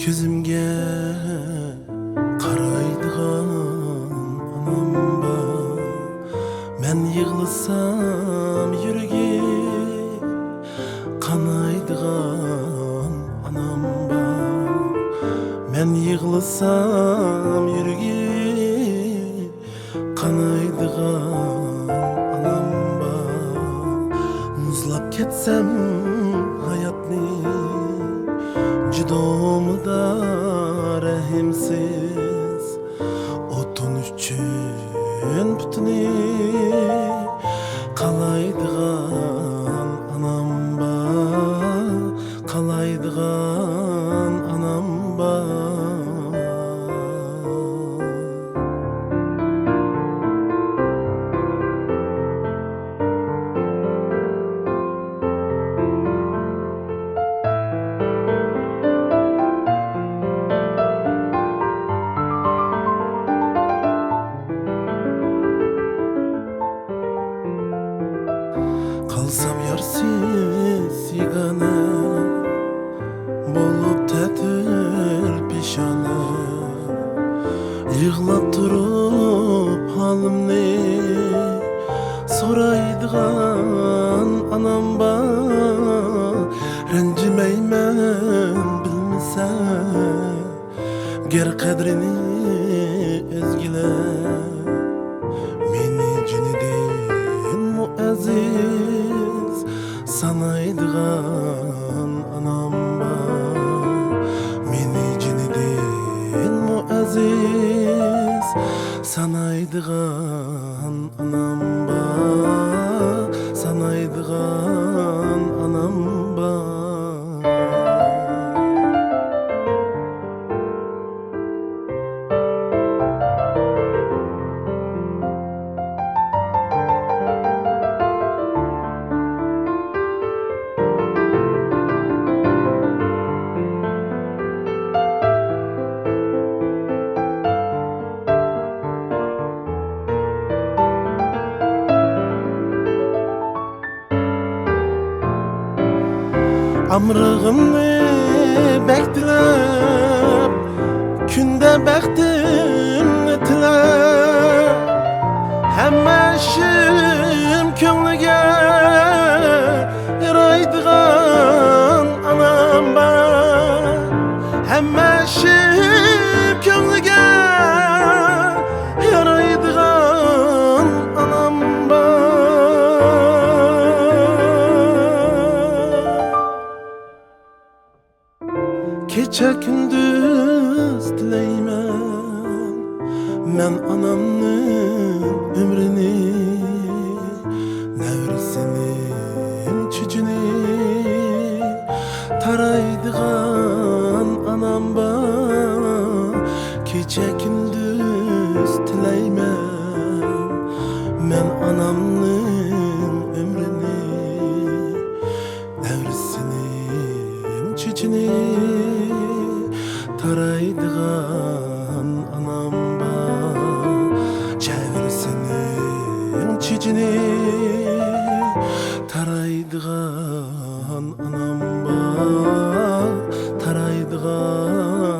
Көзімге қарайдыған анам ба, мен yığılsam yüreği kanaydıgan anam ba, men yığılsam yüreği kanaydıgan anam ba. Muzlap ketsem hayatni judomu da rahimsiz otun üçün bütünü kalaydıgan anam ba, kalaydıgan anam ba. Kalsam yarsiz yegane bolup tetil pişane, yığlap turup halimni soraydıgan anam ba. Rencimeymen bilmesen ger kadrini ezgiler, meni cinidin muaziz sanaydıgan anam ba, meni cinidin muaziz sanaydıgan anam ba, sanaydıgan anam ba. Amrığımni bektilep, günde bektimni tilep, hemme işim könglige yaraydıgan anam ba, hemme işim könglige yaraydıgan anam ba. Keçe gündüz dileymen men anamның ömrüni, nevresinin çücünü taraydıgan anam ba. Keçe gündüz dileymen men anamның ömrüni, nevresinin çücünü taraydıgan anam ba. Çevirsinin çiçini taraydıgan anam ba, taraydıgan